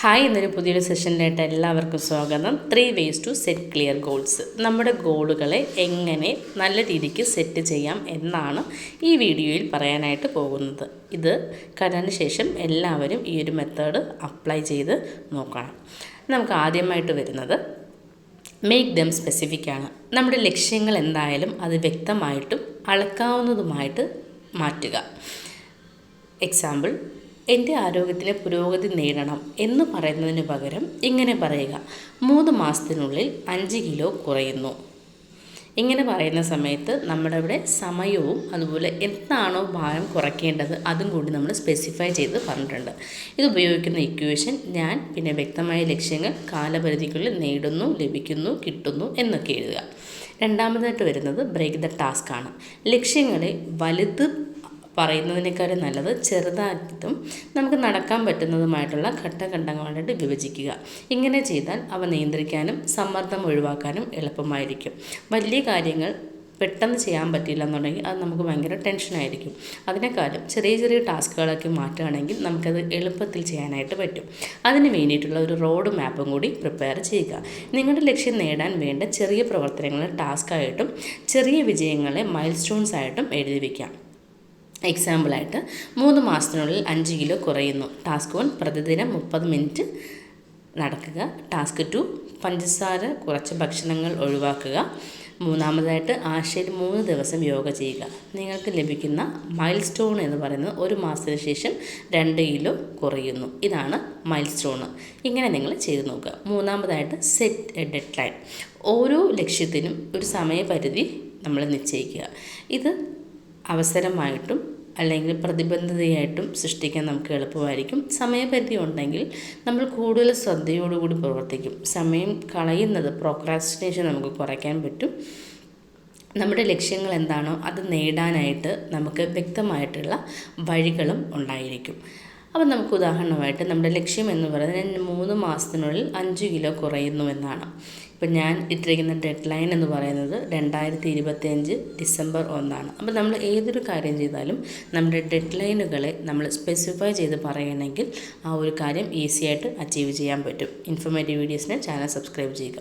Hi, എന്നൊരു പുതിയൊരു സെഷനിലായിട്ട് എല്ലാവർക്കും സ്വാഗതം. 3 ways to set clear goals. നമ്മുടെ ഗോളുകളെ എങ്ങനെ നല്ല രീതിക്ക് സെറ്റ് ചെയ്യാം എന്നാണ് ഈ വീഡിയോയിൽ പറയാനായിട്ട് പോകുന്നത്. ഇത് കണ്ടതിന് ശേഷം എല്ലാവരും ഈ ഒരു മെത്തേഡ് അപ്ലൈ ചെയ്ത് നോക്കണം. നമുക്ക് ആദ്യമായിട്ട് വരുന്നത് മേക്ക് ദം സ്പെസിഫിക് ആണ്. നമ്മുടെ ലക്ഷ്യങ്ങൾ എന്തായാലും അത് വ്യക്തമായിട്ടും അളക്കാവുന്നതുമായിട്ട് മാറ്റുക. എക്സാമ്പിൾ, എൻ്റെ ആരോഗ്യത്തിലെ പുരോഗതി നേടണം എന്ന് പറയുന്നതിന് പകരം ഇങ്ങനെ പറയുക: 3 മാസത്തിനുള്ളിൽ 5 കിലോ കുറയുന്നു. ഇങ്ങനെ പറയുന്ന സമയത്ത് നമ്മുടെ ഇവിടെ സമയവും അതുപോലെ എന്താണോ ഭാരം കുറയ്ക്കേണ്ടത് അതും കൂടി നമ്മൾ സ്പെസിഫൈ ചെയ്ത് പറഞ്ഞിട്ടുണ്ട്. ഇത് ഉപയോഗിക്കുന്ന ഇക്വേഷൻ ഞാൻ, പിന്നെ വ്യക്തമായ ലക്ഷ്യങ്ങൾ, കാലപരിധിക്കുള്ളിൽ നേടുന്നു, ലഭിക്കുന്നു, കിട്ടുന്നു എന്നൊക്കെ എഴുതുക. രണ്ടാമതായിട്ട് വരുന്നത് ബ്രേക്ക് ദ ടാസ്ക് ആണ്. ലക്ഷ്യങ്ങളെ വലുത് പറയുന്നതിനേക്കാളും നല്ലത് ചെറുതായിട്ടും നമുക്ക് നടക്കാൻ പറ്റുന്നതുമായിട്ടുള്ള ഘട്ടഘട്ടങ്ങളായിട്ട് വിഭജിക്കുക. ഇങ്ങനെ ചെയ്താൽ അവ നിയന്ത്രിക്കാനും സമ്മർദ്ദം ഒഴിവാക്കാനും എളുപ്പമായിരിക്കും. വലിയ കാര്യങ്ങൾ പെട്ടെന്ന് ചെയ്യാൻ പറ്റില്ല എന്നുണ്ടെങ്കിൽ അത് നമുക്ക് ഭയങ്കര ടെൻഷനായിരിക്കും. അതിനേക്കാളും ചെറിയ ചെറിയ ടാസ്കുകളൊക്കെ മാറ്റുകയാണെങ്കിൽ നമുക്കത് എളുപ്പത്തിൽ ചെയ്യാനായിട്ട് പറ്റും. അതിന് വേണ്ടിയിട്ടുള്ള ഒരു റോഡ് മാപ്പും കൂടി പ്രിപ്പയർ ചെയ്യുക. നിങ്ങളുടെ ലക്ഷ്യം നേടാൻ വേണ്ട ചെറിയ പ്രവർത്തനങ്ങളെ ടാസ്ക്കായിട്ടും ചെറിയ വിജയങ്ങളെ മൈൽ സ്റ്റോൺസ് ആയിട്ടും എഴുതി വയ്ക്കാം. എക്സാമ്പിളായിട്ട് 3 മാസത്തിനുള്ളിൽ 5 കിലോ കുറയുന്നു. ടാസ്ക് 1 പ്രതിദിനം 30 മിനിറ്റ് നടക്കുക. ടാസ്ക് 2 പഞ്ചസാര കുറച്ച് ഭക്ഷണങ്ങൾ ഒഴിവാക്കുക. മൂന്നാമതായിട്ട് ആഴ്ചയിൽ 3 ദിവസം യോഗ ചെയ്യുക. നിങ്ങൾക്ക് ലഭിക്കുന്ന മൈൽ സ്റ്റോൺ എന്ന് പറയുന്നത് 1 മാസത്തിന് ശേഷം 2 കിലോ കുറയുന്നു. ഇതാണ് മൈൽ സ്റ്റോണ്. ഇങ്ങനെ നിങ്ങൾ ചെയ്ത് നോക്കുക. മൂന്നാമതായിട്ട് സെറ്റ് എ ഡെഡ് ലൈൻ. ഓരോ ലക്ഷ്യത്തിനും ഒരു സമയപരിധി നമ്മൾ നിശ്ചയിക്കുക. ഇത് അവസരമായിട്ടും അല്ലെങ്കിൽ പ്രതിബദ്ധതയായിട്ടും സൃഷ്ടിക്കാൻ നമുക്ക് എളുപ്പമായിരിക്കും. സമയപരിധി ഉണ്ടെങ്കിൽ നമ്മൾ കൂടുതൽ ശ്രദ്ധയോടുകൂടി പ്രവർത്തിക്കും. സമയം കളയുന്നത്, പ്രോക്രാസ്റ്റിനേഷൻ നമുക്ക് കുറയ്ക്കാൻ പറ്റും. നമ്മുടെ ലക്ഷ്യങ്ങൾ എന്താണോ അത് നേടാനായിട്ട് നമുക്ക് വ്യക്തമായിട്ടുള്ള വഴികളും ഉണ്ടായിരിക്കും. അപ്പം നമുക്ക് ഉദാഹരണമായിട്ട് നമ്മുടെ ലക്ഷ്യം എന്ന് പറയുന്നത് 3 മാസത്തിനുള്ളിൽ 5 കിലോ കുറയുന്നു എന്നാണ്. ഇപ്പം ഞാൻ ഇട്ടിരിക്കുന്ന ഡെഡ് ലൈൻ എന്ന് പറയുന്നത് 2025 ഡിസംബർ 1. അപ്പോൾ നമ്മൾ ഏതൊരു കാര്യം ചെയ്താലും നമ്മുടെ ഡെഡ് ലൈനുകളെ നമ്മൾ സ്പെസിഫൈ ചെയ്ത് പറയുകയാണെങ്കിൽ ആ ഒരു കാര്യം ഈസി ആയിട്ട് അച്ചീവ് ചെയ്യാൻ പറ്റും. ഇൻഫോർമേറ്റീവ് വീഡിയോസിന് ചാനൽ സബ്സ്ക്രൈബ് ചെയ്യുക.